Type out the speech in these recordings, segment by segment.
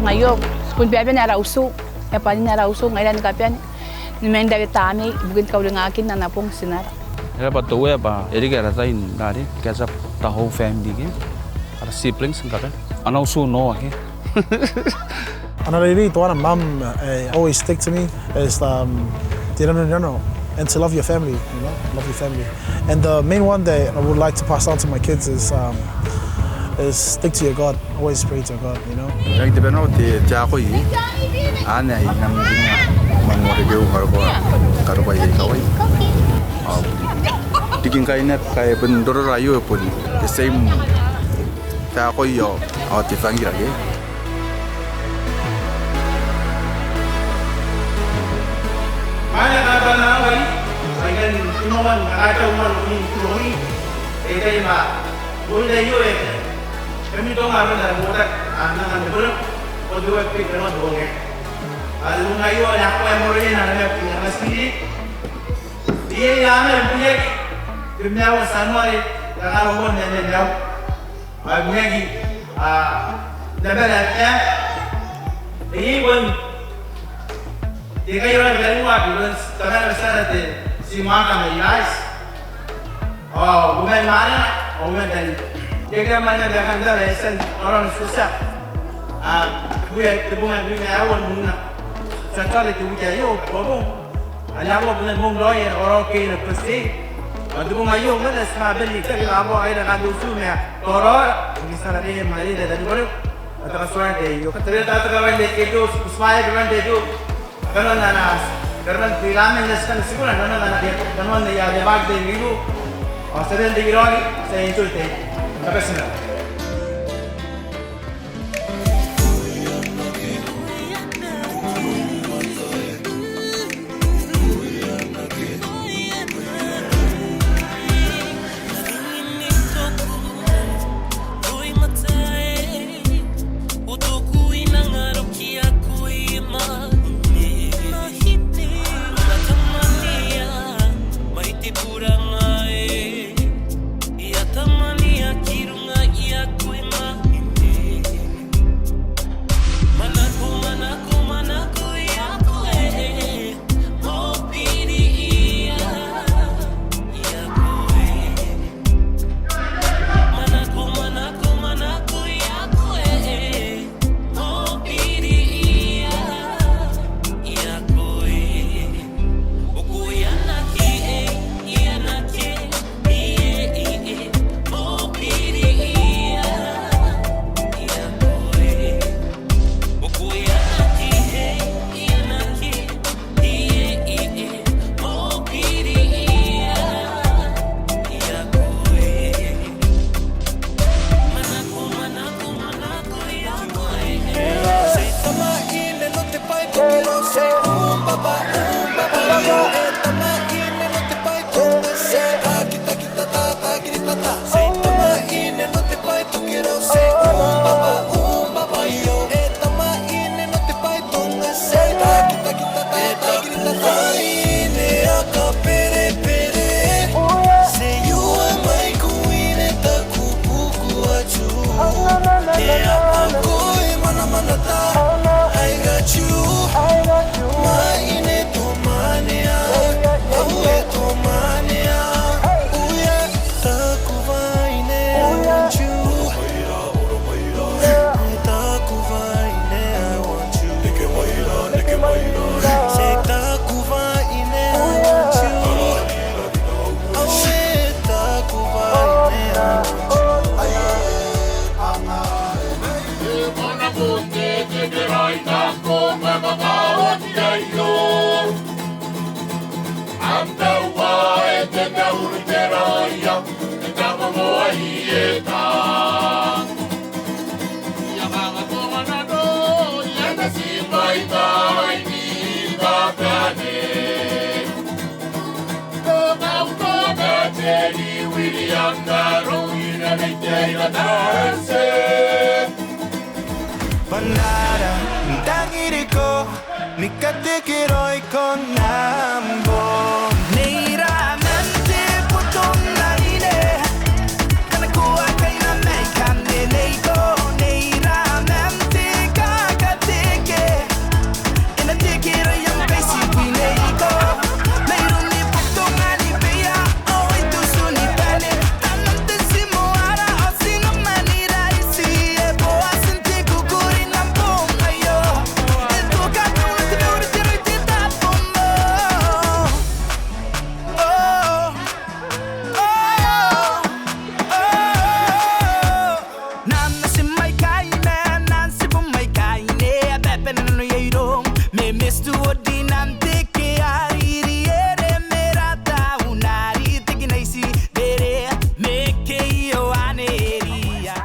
Ngayon, kung biyabi na rauso, e pa na rauso ngayon kapian, nimeng dari tami, bukan kau dengan akin na napong sinar. Era betul ya pak, jadi kita tahu ini, kita the whole family ke, ada siblings kan, anak usu no ke. And I really want mom always stick to me is and to love your family, love your family. And the main one that I would like to pass on to my kids is stick to your God. Always pray to God, Yang dibeno ti jako yi, ane inang dunia mangori geu karo bayi kawai. Dikin kainet kai bendoro rayu pun the same jako yo ti fangi lagi. Mana kata nawai, dengan kinoman kacau man ini kuroni, ini mah boleh yo kami dong ada dalam motor, anak berapa, dua pik dengan dongeng. Lalu ngayu anak yang murni anak punya masih dia yang punya dunia wasanwari, kalau orang yang jauh, punya lagi, lebarannya, ini pun dia orang dari luar pun sekarang besar ada si makan guys, bukan mana, bukan dari Jika mana dia dah lesen orang susah, bunga awal bunga, sekali tu bunga yo, babong, anak bunga bunga roy orang kena pasti, bunga yo mana sahabat ni kalau abo ada kan dusunya, koror, misalnya dia mari dari baru, atau suara dia yo, ternyata kawan dia itu, usmaya kawan dia itu, kalau nanas, kerana filmnya leskan sekulah, kalau nanas dia, kalau dia ada bag dia itu, sering digironi, saya itu teh. Terima kasih. Panara, tangiriko, nikatikiroi con nambo. Neira mente putong naine, kanakuha kay na may kanilego. Neira mente kakatike, inatikiro yung basic pineigo. Mayroon ni Tonganibeia, oh ito sunipane. Tanong tesimo ara o sino manira isi ebo asente kukurin ang buong kayo. Ito katong nagtinurit tita pombo. Oh, oh, oh. Nana si may kaine, nansi po may kaine. Abepe na no yayrong, may mistu o dinante ke aririere merata unari tiginaisi dere me ke yo aneria.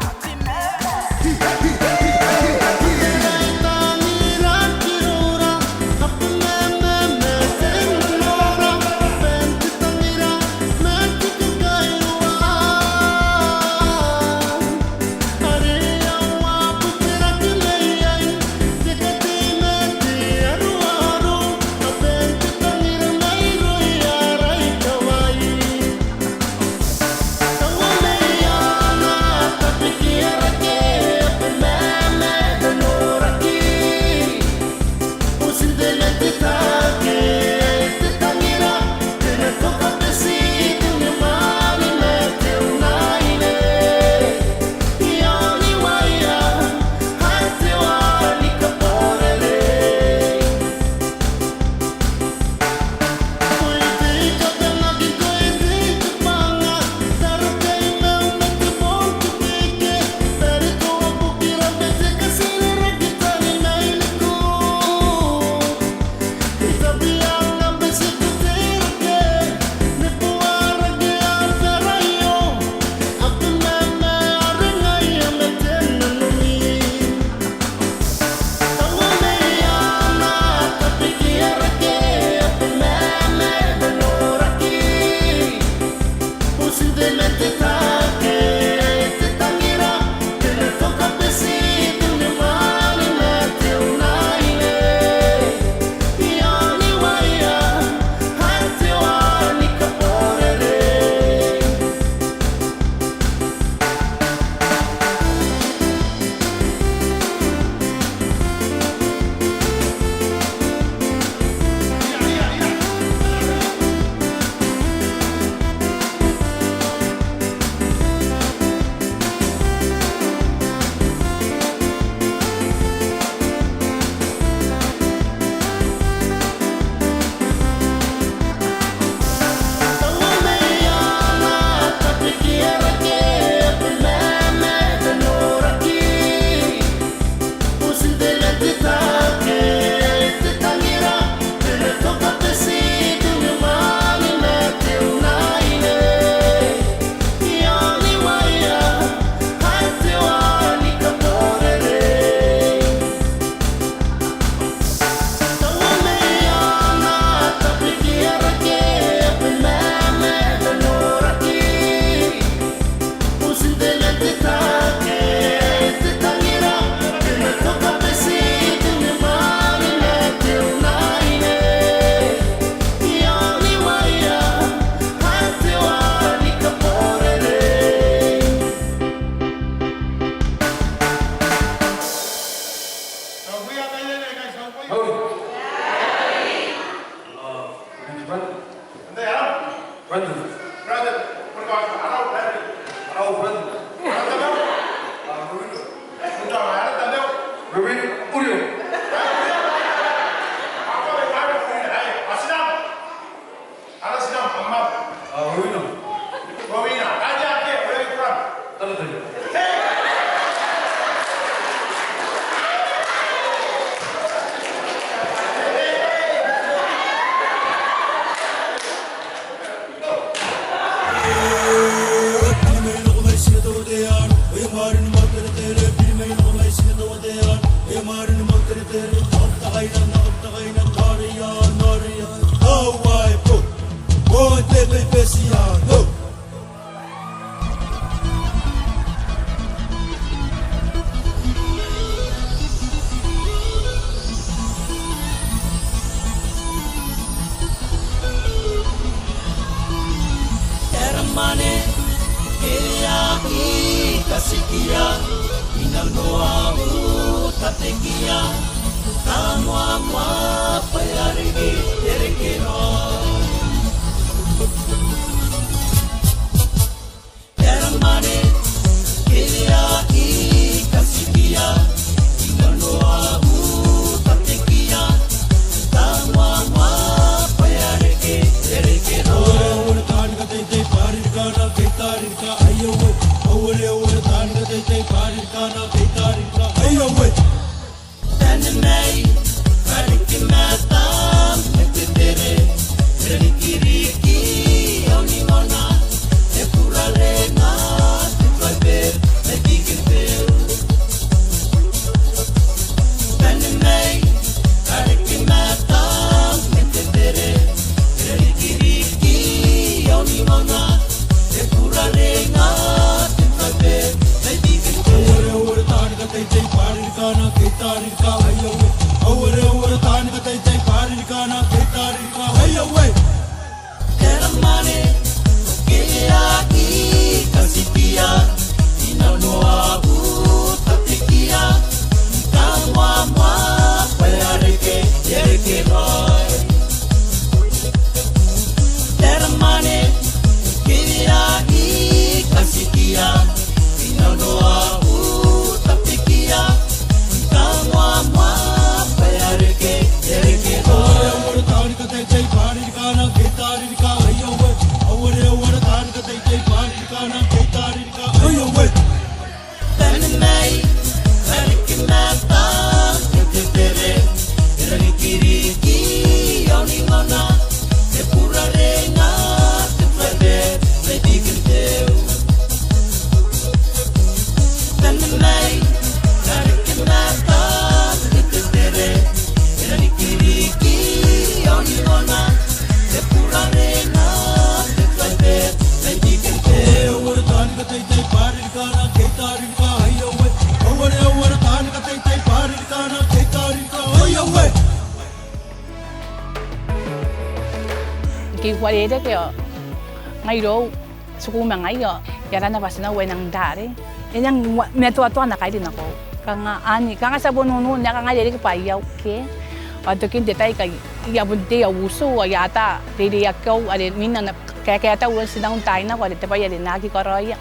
mane Kelia I kasikia Inanoa utatekia Kamwa mwa payarigi Erekero Yaramane Kelia I kasikia Inanoa utatekia Kamwa mwa payarigi Erekero Tanamai, Kariki Matam, Epitere, Riki Riki, Onimona, Epura Rena, Epiper, Medicatel. Tanamai, Kariki Matam, Epitere, Riki Riki, Onimona, Epura Rena, Epiper, Teramane, Kelia I kasipia, Inanoa utatekia, Kamwa mwa payareke, yereke roi. Teramane, Kelia I kasipia, Inanoa utatekia, Kamwa mwa payareke, yereke roi. Tanamai, Kariki Matam, Epitere, Riki Riki, Onimona, Epura Rena, Epiper, Medicatel. Tanamai, Kariki Matam, Epitere, Riki Riki, Onimona, Epura Rena, Epiper, Medicatel. Ki kwalede ke ngai ro suku mangai yo yara na pasina we nang dare enyang meto ato na kai dinako kanga ani kanga sa bonunu nya kanga dere ke pai yau ke atokin detai kai ya bunte ya usu ya ta dere ya kau ade minna na kaya ta uan sinang tai na kwale te pai ade na ki koroya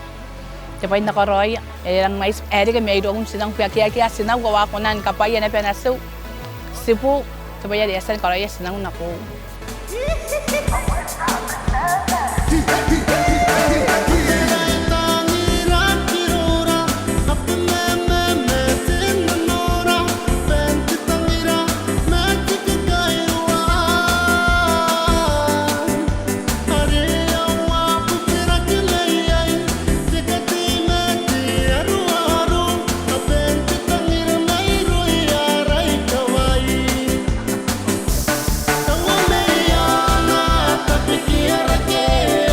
te pai na koroya erang mais ere ke mei dong sinang pia kia sinang ko wa konan kapai na pena su sipu te pai ade asan koroya sinang na ko Tapi kira-kira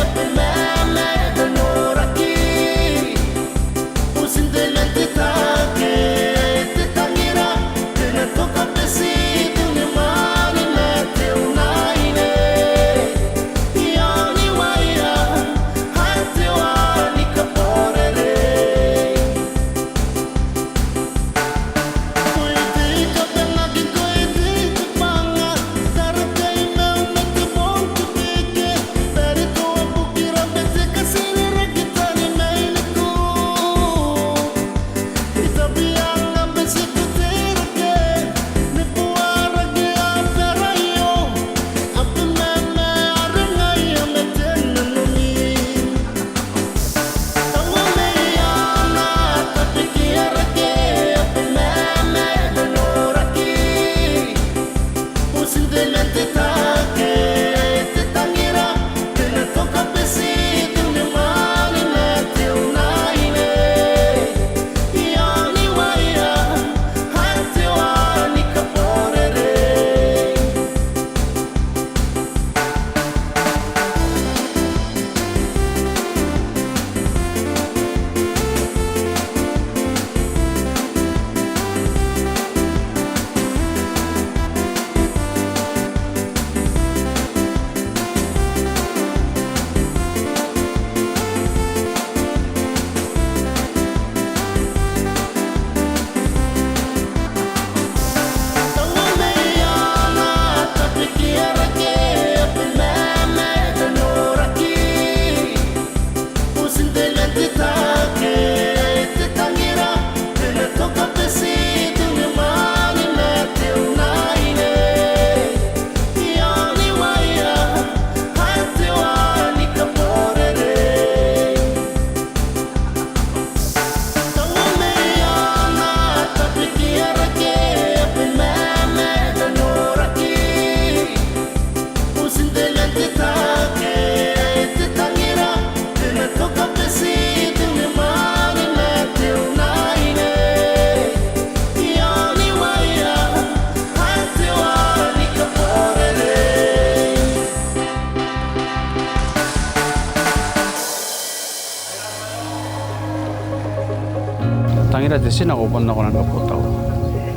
tangira te sina ko ponna konan ko tau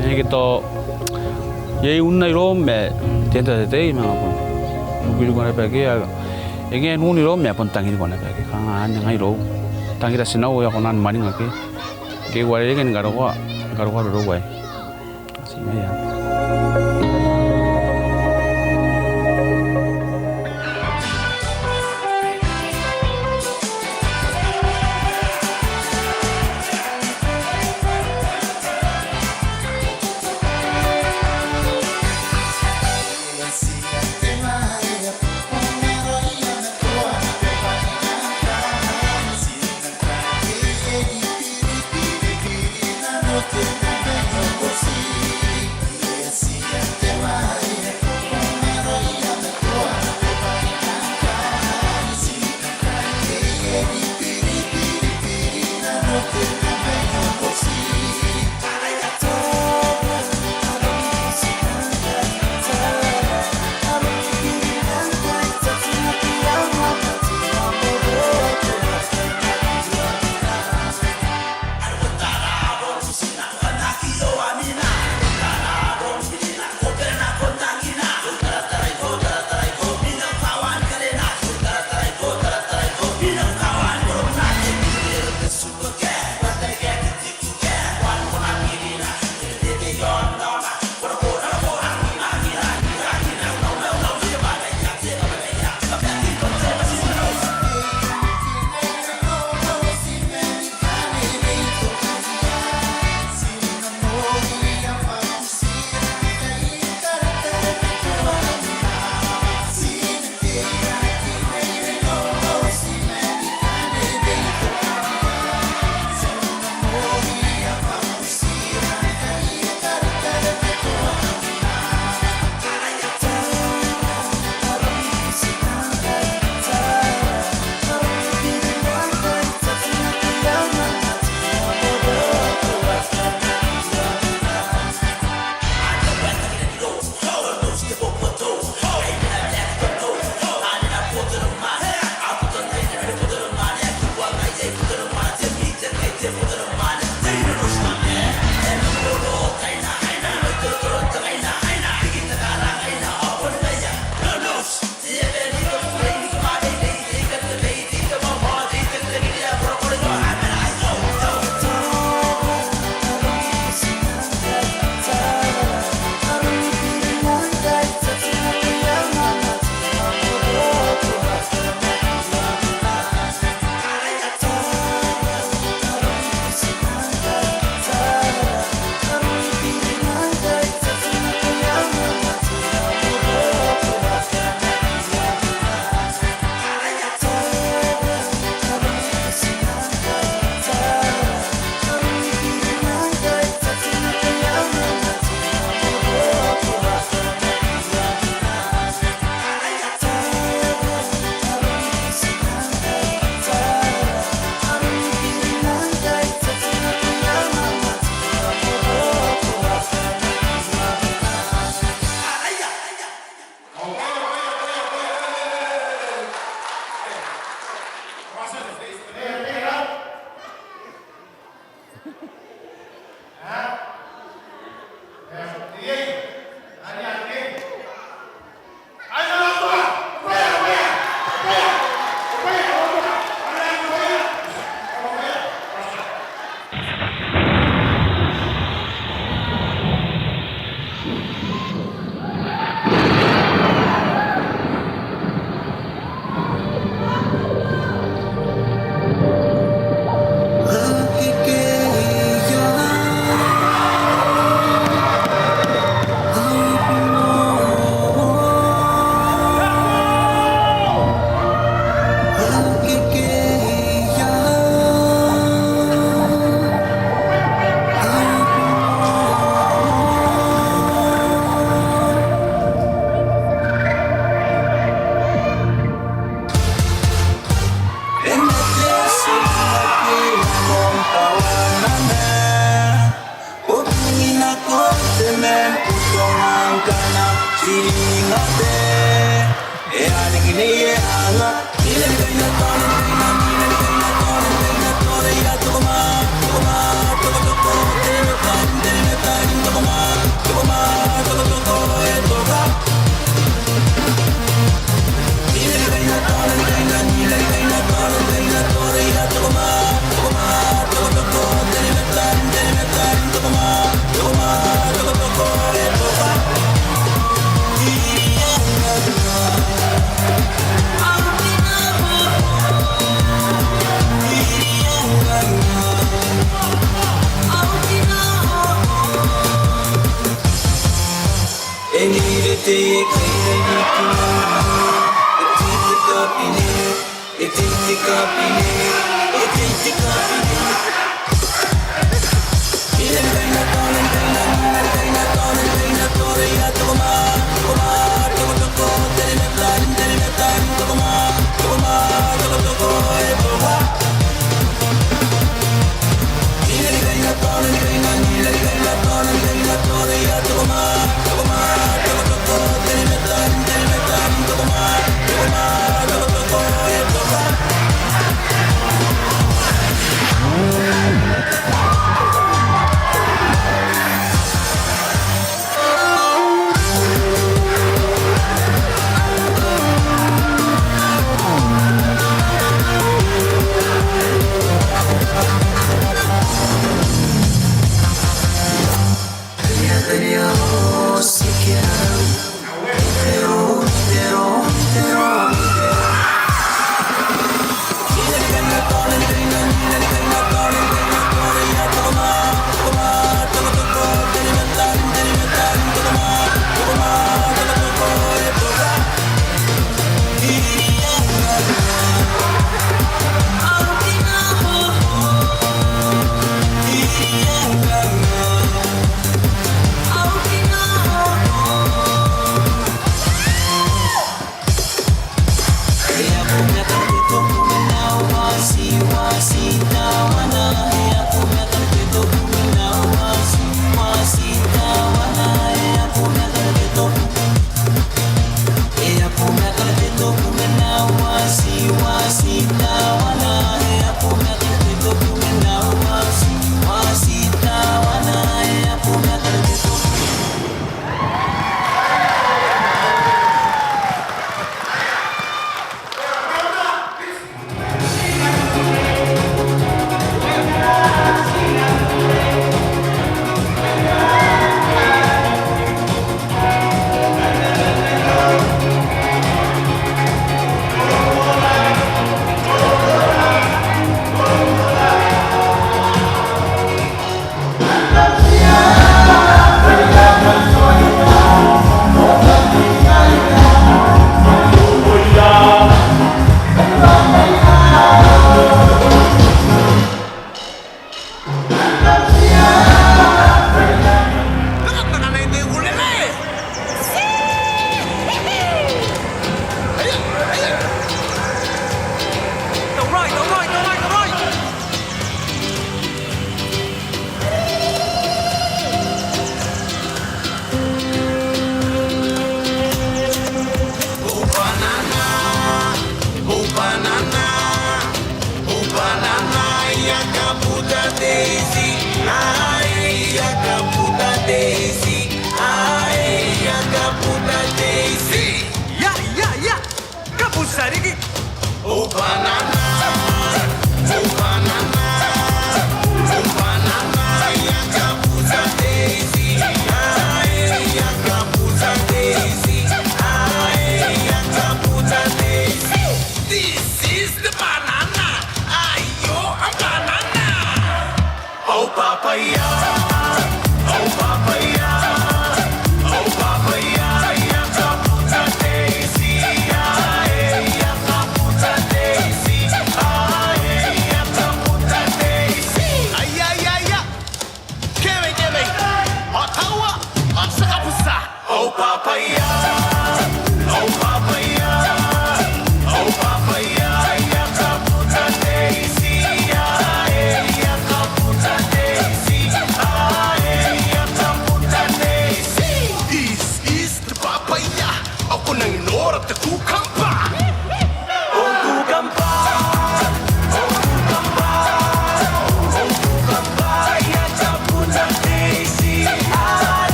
e ki to ye unna ro me tenta te ma ko nukiri ko na pe ke e nge nu ni ro me pon tangi ko na pe ke ka ngai ro tangira sina o ya konan mani ngake ke wale ke ngaro ko ro wai asi me ya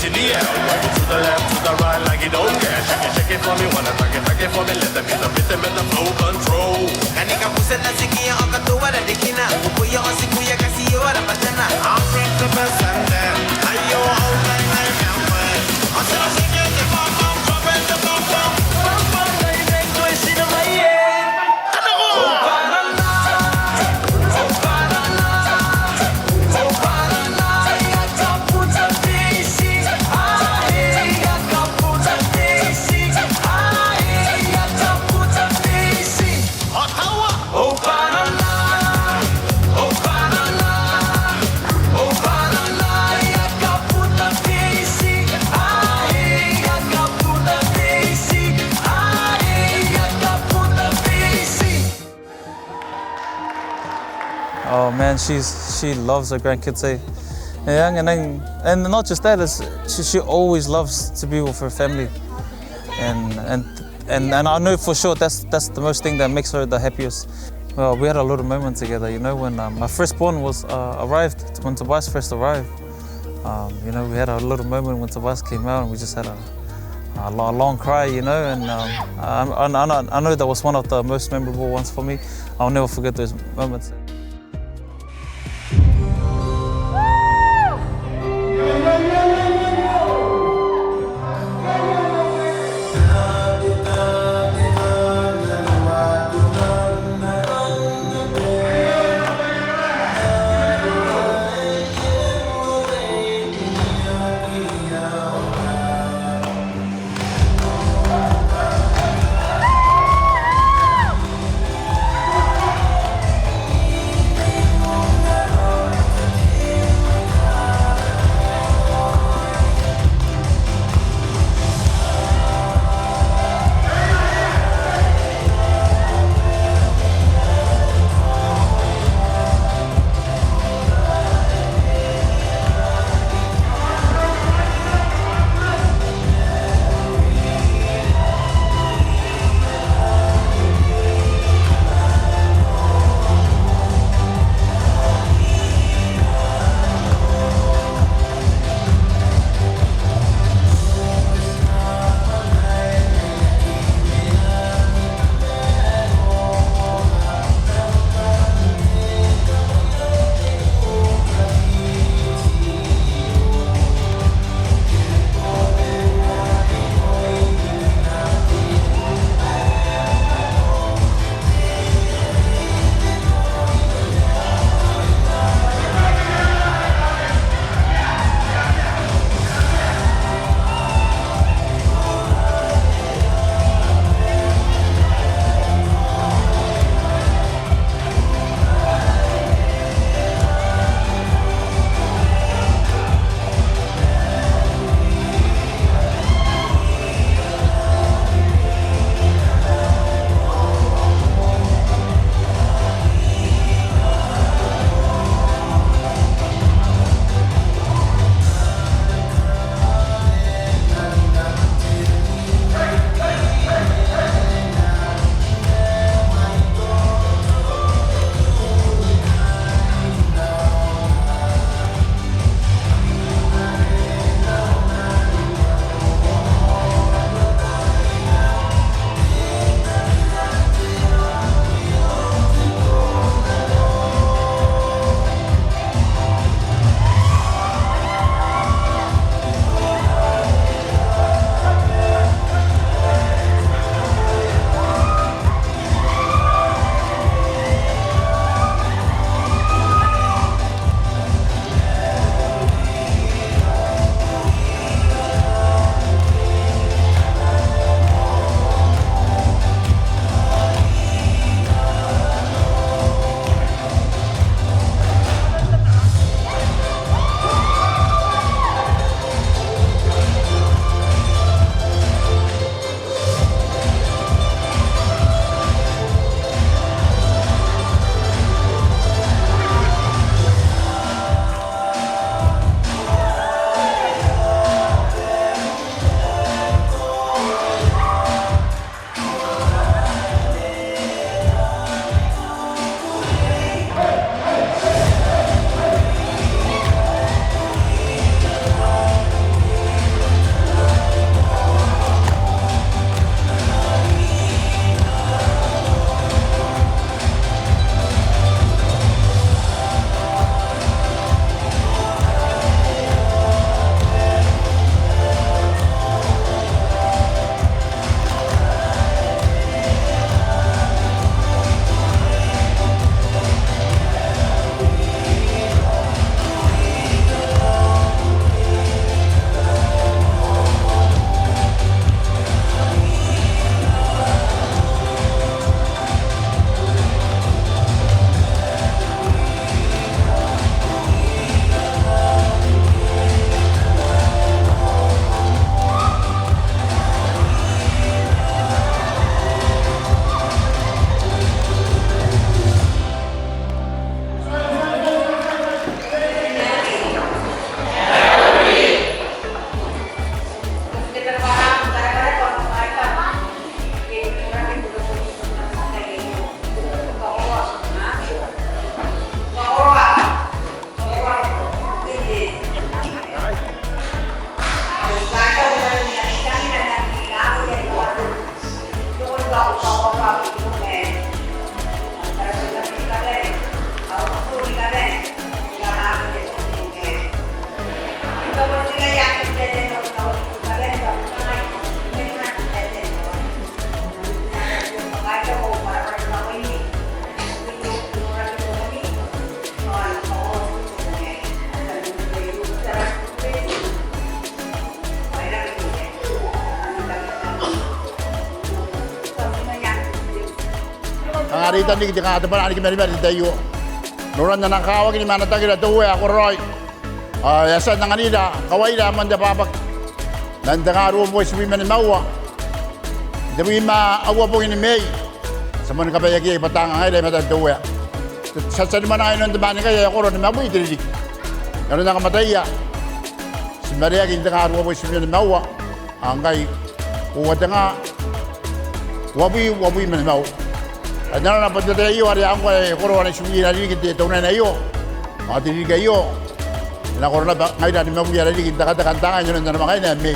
in the air. Wipe it to the left, to the right, like you don't care. Shake it for me, wanna tuck it for me. Let them hit the rhythm and the flow control. Kanika kusena sikia okatuwa da dikina Ukuya osikuya kasi yora batana I'm principal Sunday. Ayo, all night, I'm young. I'm still singing the bum bum, dropping the bum bum. Bum bum, they make noise in my ear. Oh man, she loves her grandkids, eh? Yeah, and not just that, she always loves to be with her family, and I know for sure that's the most thing that makes her the happiest. Well, we had a lot of moments together, you know, when my firstborn was arrived, when Tobias first arrived. You know, we had a little moment when Tobias came out, and we just had a long cry, you know, and I know that was one of the most memorable ones for me. I'll never forget those moments. Narita ni kita kata pernah ni kemari tayo. Nuran na nakawa kini mana tayo tuwe ako roy. Yasa nanganida kawai da man da babak. Dan dengar mo si man mawa. Demi ma awa po ini Mei. Saman ka ba yaki patang ay dai mata tuwe. Sa man ay non demani kaya ako ron mabuy diri. Ano na kamatay ya. Si Maria kin dengar mo si man mawa. Angkai uwa nga wabi man mawa. Ano na pati tayo ari ang koro na sumi na rin kita tunay na iyo. Mati rin kayo. Na koro na ngayon na mabuy na rin kita kanta-kantangan yun na naman kayo na May.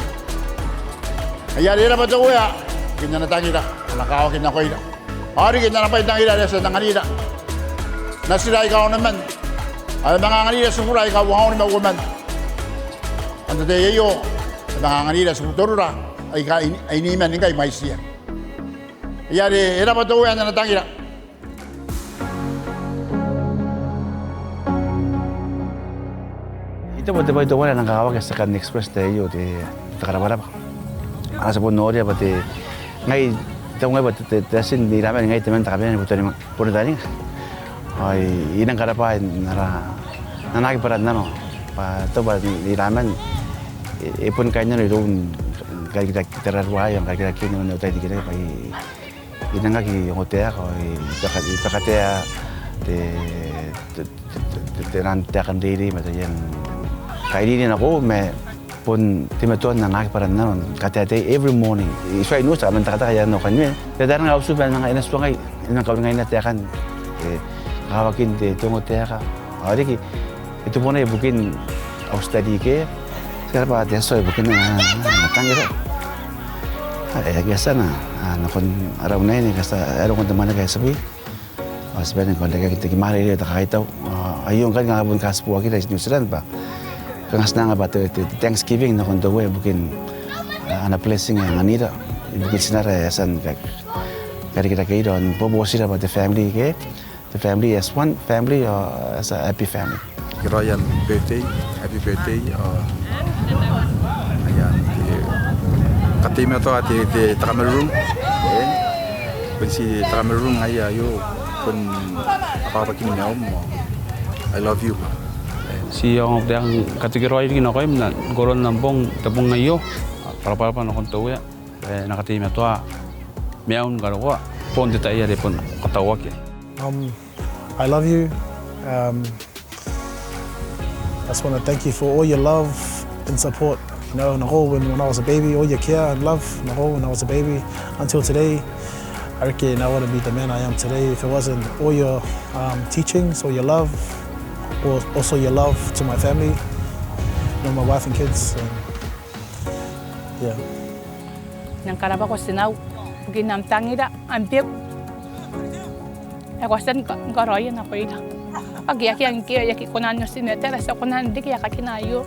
Kaya rin na pa ito kuya. Kanya na tangi na. Nakakawakin na ko ina. Ari kanya na pa itang ina sa nanganida. Nasira ikaw naman. Ay mga nganida sumura ikaw wangaw ni maguman. Ando tayo iyo. Mga nganida sumuturura. Ay iniman nga may siya. Kaya rin na pa ito kuya na tangi na. Ito ba ito wala nang kakawag sa kan express tayo di takarabara ba. Ana sa puno dia pati ngay ito ngay pati tasin di ramen ngay teman takabian puto ni puno tani. Ay inang karapain nara nanaki parad nano pa to ba di ramen ipon kanya ni doon kay kita terarwa yang kay kita kini no tayo dikira pa inang kaki yung hotel ko ipakatea de rantea kan diri matayan kainin ako may pun timetuan na nakiparan na nun. Kati every morning. Iswa inusa, mantakata kaya no kanyo eh. Kaya darang ausupan mga inaswa ngay. Inang kawin ngay natiyakan. Kakawakin tungo tiyaka. Ari ki, ito po na ibukin study ke. Sekarang pa tiyaso ibukin na natangir. Kaya na. Nakon araw na yun. Kasi araw kong teman na kaya sabi. Sabi ko, kita kimari rin. Takakitaw. Ayun kan nga abon kaspuwa kita sa New Zealand pa. Kangas na nga ba Thanksgiving na kondo we bukin ana blessing ang anira bukin sinara yasan kari kita kayo don bobo sila ba the family as one family or as a happy family. Royal birthday, happy birthday. Ayan, katima to ati Cameroon. Bensi Cameroon ayo pun apa kini nyom. I love you. Si yung yang kategori ini nak na goron nambong tabong ngayo para pa na konto ya nakatime to meon garo pon detail ya pon katawa ke. I love you. I just want to thank you for all your love and support. You know, when I was a baby, all your care and love. When I was a baby until today, I reckon I wouldn't be the man I am today if it wasn't all your teachings, all your love. Also your love to my family, my wife and kids. Yeah. Nang karaba ko sinaw, ginam tangida, ampiak. Ako san garoy na ko ila. Agyaki ang yaki kunan no sinetera sa kunan di kaya kakinayo.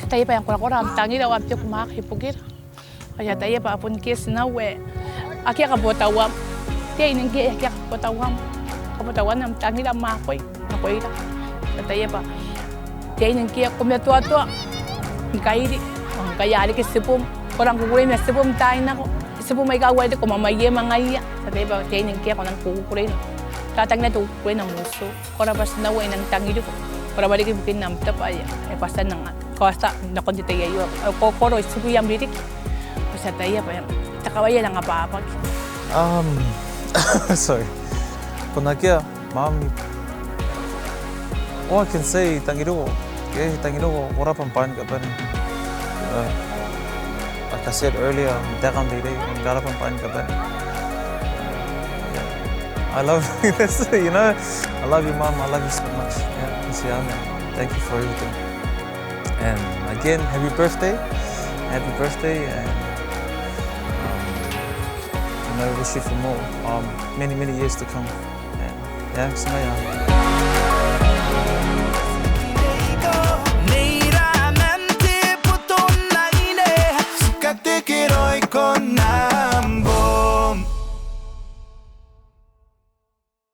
Tayo pa yung kura-kura, tangida o ampiak makakipugir. Kaya tayo pa apun kis na we. Aki kabutawam. Tiya inang aki kabutawam. Kabutawam ng tangida makoy. Koy la kataya pa tay nang kiya kumeto-to kairi kayari ke sipum orang kukurin na sipum tay na ko sipum may gaway ko mamaye mangaya kataya pa tay nang kiya ko nang kukurin tatag na to kukurin ng muso kora bas na way nang tangi ko para balik bikin nam tap ay pasan nang kosta na kundi tayo ko koro sipu yam bitik sa tayo pa takawaya lang apa-apa sorry Punakia, mami. All I can say, tangirugo. Okay, tangirugo, ora pampan ka pa rin. Like I said earlier, dakam day, gara pampan ka pa rin. I love this, you know. I love you, Mom. I love you so much. Yeah, thank you for everything. And again, happy birthday. Happy birthday. And I wish you for more, many years to come. And yeah,